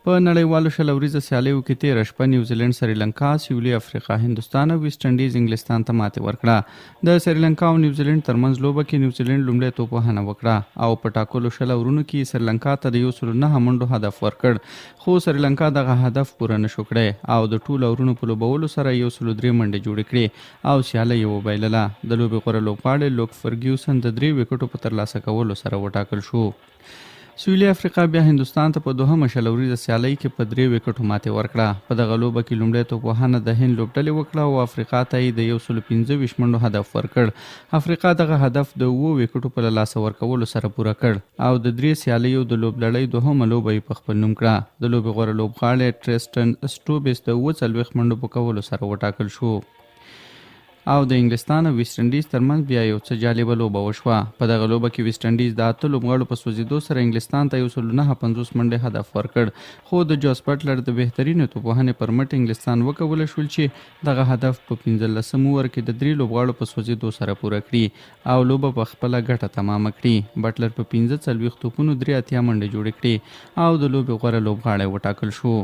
په نړیوالو شل ورځو سیالیو کې تېره شپه نیوزیلند سریلانکا سویلي افریقا هندوستان او ویسټ انډیز انګلستان ته ماتې ورکړه. د سریلانکا او نیوزیلند ترمنځ لوبه کې نیوزیلند لومړی توپ وهنه وکړه او په ټاکلو شل اورونو کې سریلانکا ته د 109 منډو هدف ورکړ، خو سریلانکا دغه هدف پوره نشو کړی او د ټولو اورونو په لوبولو سره 103 منډې جوړې کړې او سیالي یې وبایلله. د لوبې غوره لوبغاړی لوک فرګیوسن د 3 وکټو په ترلاسه کولو سره وټاکل شو. سویلي افریقا بیا هندوستان ته په دوهمه شل ورځې سیالۍ کې په 3 وکټو ماتې ورکړه. په دغه لوبه کې لومړی توپ وهنه د هند لوبډلې وکړه او افریقا ته یې د 125 منډو هدف ورکړ. افریقا دغه هدف د 7 وکټو په لاسه ورکولو سره پوره کړ او د 3 سیالیو د لوبلړۍ دوهمه لوبه یې په خپل نوم کړه. د لوبې غوره لوبغاړی ټریسټن سټوبس د 40 منډو په کولو سره وټاکل شو. او د انګلستان او ویسټ انډیز ترمنځ بیا یو څه جالبه لوبه وشوه. په دغه لوبه کې ویسټ انډیز د 8 لوبغاړو په سوځېدو سره انګلستان ته 159 منډې هدف ورکړ، خو د جوس بټلر د بهترینو توپ وهنې پر مټ انګلستان وکولی شول چې دغه هدف په 15 اوور کې د 3 لوبغاړو په سوځېدو سره پوره کړي او لوبه په خپله ګټه تمامه کړي. بټلر په 45 توپونو 83 منډې جوړې کړې او د لوبې غوره لوبغاړی وټاکل شو.